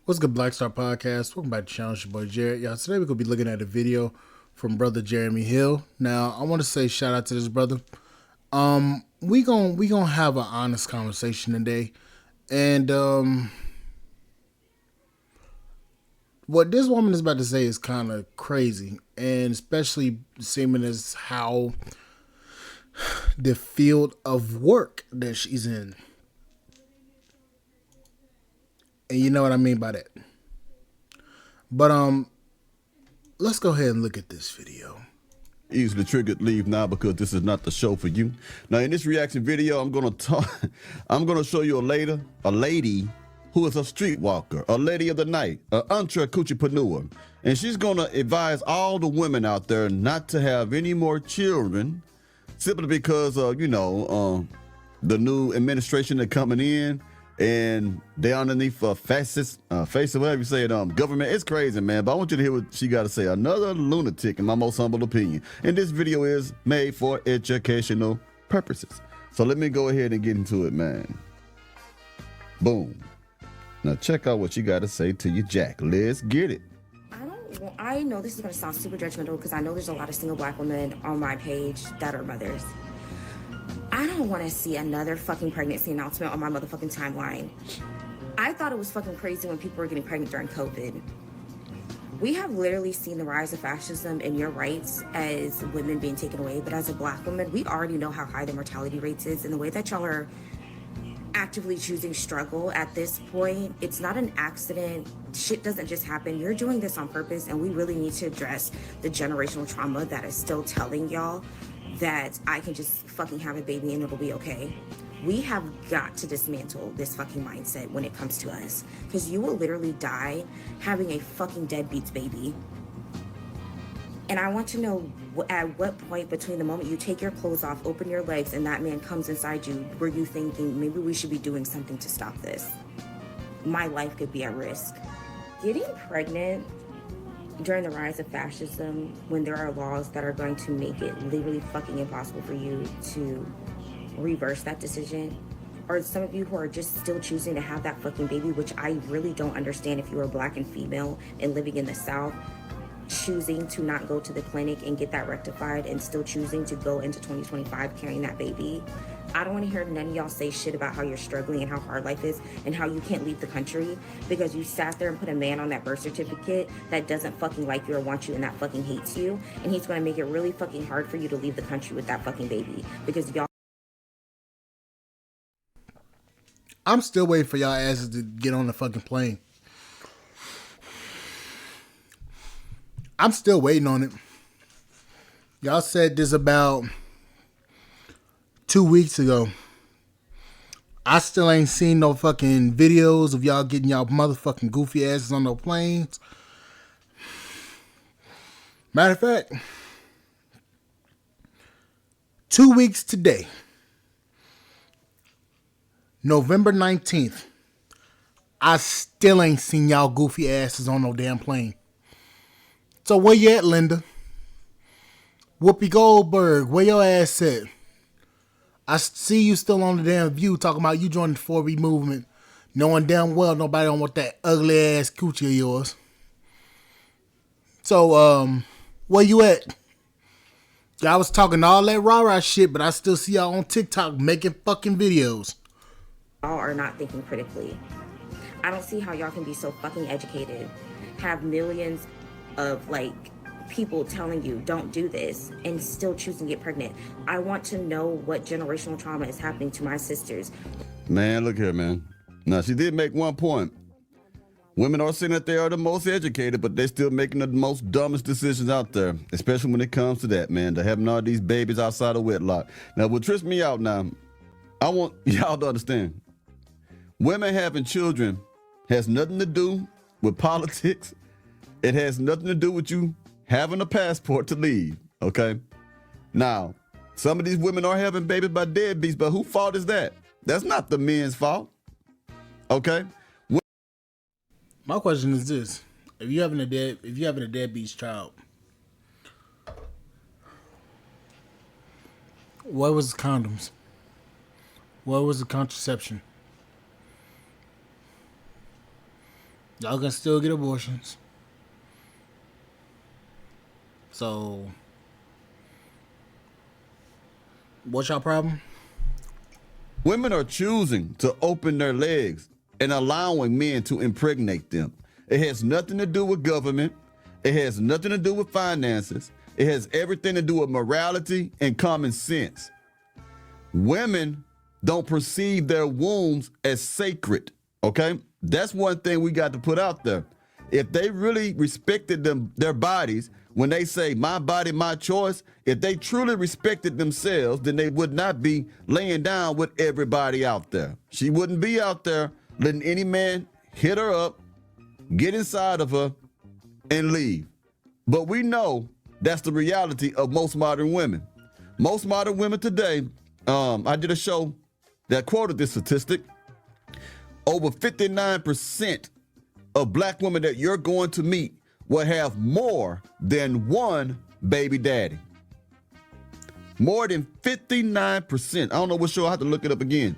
What's good, Black Star Podcast? Welcome back to the channel. It's your boy Jared. Y'all, today we're gonna be looking at a video from brother Jeremy Hill. Now, I want to say shout out to this brother. We gonna have an honest conversation today, and what this woman is about to say is kind of crazy, and especially seeming as how the field of work that she's in. And you know what I mean by that. But let's go ahead and look at this video. Easily triggered, leave now because this is not the show for you. Now in this reaction video, I'm gonna show you a lady who is a streetwalker, a lady of the night, an entre coochipreneur. And she's gonna advise all the women out there not to have any more children simply because of, the new administration that's coming in. And they underneath fascist, whatever you say it, government. It's crazy, man. But I want you to hear what she got to say. Another lunatic, in my most humble opinion. And this video is made for educational purposes. So let me go ahead and get into it, man. Boom. Now check out what she got to say to you, Jack. Let's get it. I know this is going to sound super judgmental because I know there's a lot of single black women on my page that are mothers. I don't want to see another fucking pregnancy announcement on my motherfucking timeline. I thought it was fucking crazy when people were getting pregnant during COVID. We have literally seen the rise of fascism and your rights as women being taken away, but as a black woman, we already know how high the mortality rates is, and the way that y'all are actively choosing struggle at this point, it's not an accident. Shit doesn't just happen. You're doing this on purpose, and we really need to address the generational trauma that is still telling y'all that I can just fucking have a baby and it'll be okay. We have got to dismantle this fucking mindset when it comes to us, because you will literally die having a fucking deadbeats baby. And I want to know at what point between the moment you take your clothes off, open your legs, and that man comes inside you, were you thinking maybe we should be doing something to stop this? My life could be at risk. Getting pregnant during the rise of fascism, when there are laws that are going to make it literally fucking impossible for you to reverse that decision, or some of you who are just still choosing to have that fucking baby, which I really don't understand if you are black and female and living in the South, choosing to not go to the clinic and get that rectified and still choosing to go into 2025 carrying that baby. I don't want to hear none of y'all say shit about how you're struggling and how hard life is and how you can't leave the country because you sat there and put a man on that birth certificate that doesn't fucking like you or want you and that fucking hates you, and he's going to make it really fucking hard for you to leave the country with that fucking baby because y'all. I'm still waiting for y'all asses to get on the fucking plane. I'm still waiting on it. Y'all said this about 2 weeks ago. I still ain't seen no fucking videos of y'all getting y'all motherfucking goofy asses on no planes. Matter of fact, 2 weeks today, November 19th, I still ain't seen y'all goofy asses on no damn plane. So where you at, Linda? Whoopi Goldberg, where your ass at? I see you still on the damn View talking about you joining the 4B movement, knowing damn well nobody don't want that ugly ass coochie of yours. So, where you at? Y'all was talking all that rah-rah shit, but I still see y'all on TikTok making fucking videos. Y'all are not thinking critically. I don't see how y'all can be so fucking educated, have millions of people telling you don't do this and still choosing to get pregnant. I want to know what generational trauma is happening to my sisters. Man, look here, man. Now, she did make one point. Women are saying that they are the most educated, but they're still making the most dumbest decisions out there, especially when it comes to that, man, to having all these babies outside of wedlock. Now, what trips me out now, I want y'all to understand, women having children has nothing to do with politics. It has nothing to do with you having a passport to leave, okay? Now, some of these women are having babies by deadbeats, but whose fault is that? That's not the men's fault, okay? My question is this: if you're having a deadbeat child, what was the condoms? What was the contraception? Y'all can still get abortions. So, what's your problem? Women are choosing to open their legs and allowing men to impregnate them. It has nothing to do with government. It has nothing to do with finances. It has everything to do with morality and common sense. Women don't perceive their wombs as sacred, okay? That's one thing we got to put out there. If they really respected their bodies, when they say my body, my choice, if they truly respected themselves, then they would not be laying down with everybody out there. She wouldn't be out there letting any man hit her up, get inside of her, and leave. But we know that's the reality of most modern women. Most modern women today, I did a show that quoted this statistic. Over 59% of black women that you're going to meet will have more than one baby daddy. More than 59%. I don't know what show, I have to look it up again.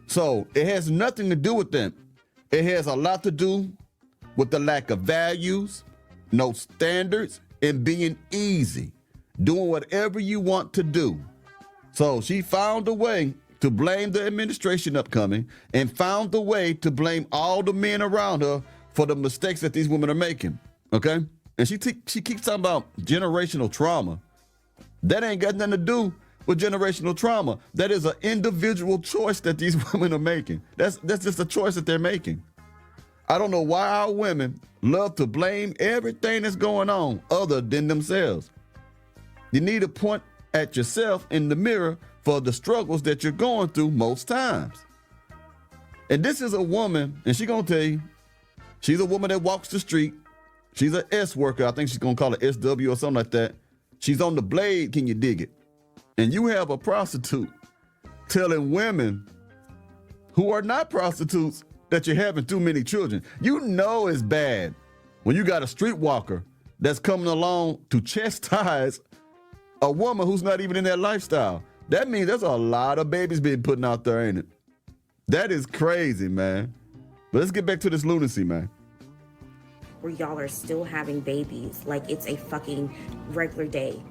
So it has nothing to do with them. It has a lot to do with the lack of values, no standards, and being easy, doing whatever you want to do. So she found a way to blame the administration upcoming and found a way to blame all the men around her for the mistakes that these women are making, okay? And she keeps talking about generational trauma. That ain't got nothing to do with generational trauma. That is an individual choice that these women are making. That's just a choice that they're making. I don't know why our women love to blame everything that's going on other than themselves. You need to point at yourself in the mirror for the struggles that you're going through most times. And this is a woman, and she's gonna tell you, she's a woman that walks the street. She's an S worker. I think she's gonna call it SW or something like that. She's on the blade, can you dig it? And you have a prostitute telling women who are not prostitutes that you're having too many children. You know it's bad when you got a streetwalker that's coming along to chastise a woman who's not even in that lifestyle. That means there's a lot of babies being put out there, ain't it? That is crazy, man. But let's get back to this lunacy, man. Where y'all are still having babies like it's a fucking regular day.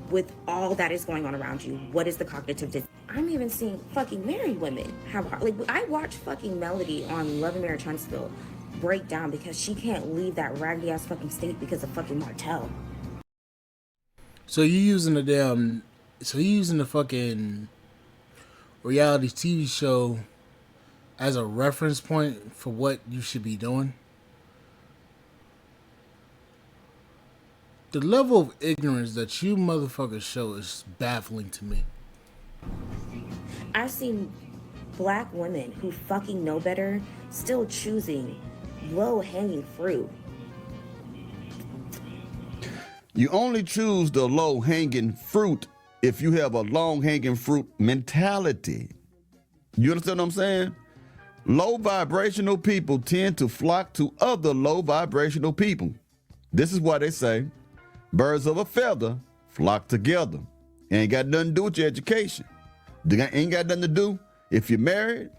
With all that is going on around you, what is the cognitive dis? I'm even seeing fucking married women have, like, I watched fucking Melody on Love and Marriage Huntsville break down because she can't leave that raggedy ass fucking state because of fucking Martell. So you using the fucking reality TV show as a reference point for what you should be doing? The level of ignorance that you motherfuckers show is baffling to me. I've seen black women who fucking know better still choosing low-hanging fruit. You only choose the low-hanging fruit if you have a long-hanging fruit mentality. You understand what I'm saying? Low vibrational people tend to flock to other low vibrational people. This is why they say birds of a feather flock together. It ain't got nothing to do with your education. It ain't got nothing to do if you're married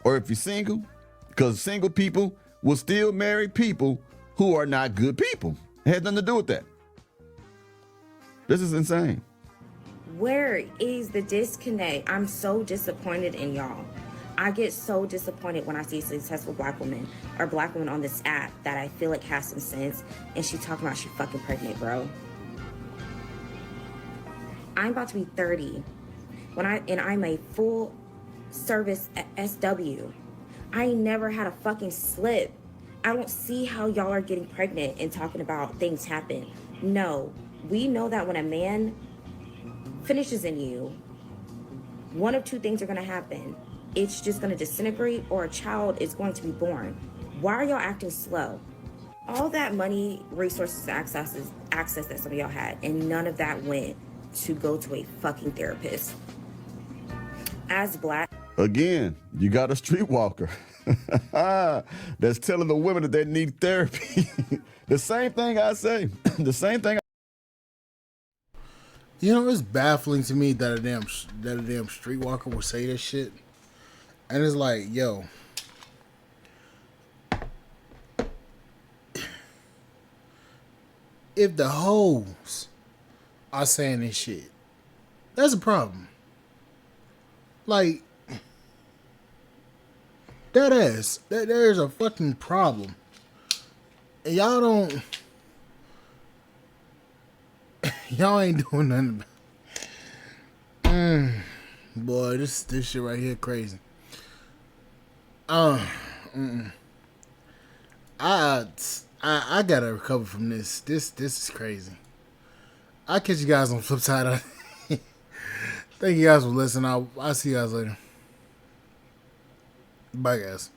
or if you're single, because single people will still marry people who are not good people. It has nothing to do with that. This is insane. Where is the disconnect? I'm so disappointed in y'all. I get so disappointed when I see a successful black woman or black woman on this app that I feel like has some sense, and she talking about she fucking pregnant, bro. I'm about to be 30 I'm a full service SW. I ain't never had a fucking slip. I don't see how y'all are getting pregnant and talking about things happen. No, we know that when a man finishes in you, one of two things are gonna happen. It's just gonna disintegrate or a child is going to be born. Why are y'all acting slow? All that money, resources, access that some of y'all had, and none of that went to go to a fucking therapist. As black. Again, you got a streetwalker that's telling the women that they need therapy. The same thing I say. The same thing. You know, it's baffling to me that a damn streetwalker would say this shit. And it's like, yo, if the hoes are saying this shit, that's a problem. Like, that ass. There's a fucking problem. And y'all don't. Y'all ain't doing nothing. Boy, this shit right here crazy. I gotta recover from this. This is crazy. I'll catch you guys on the flip side. Thank you guys for listening. I'll see you guys later. Bye, guys.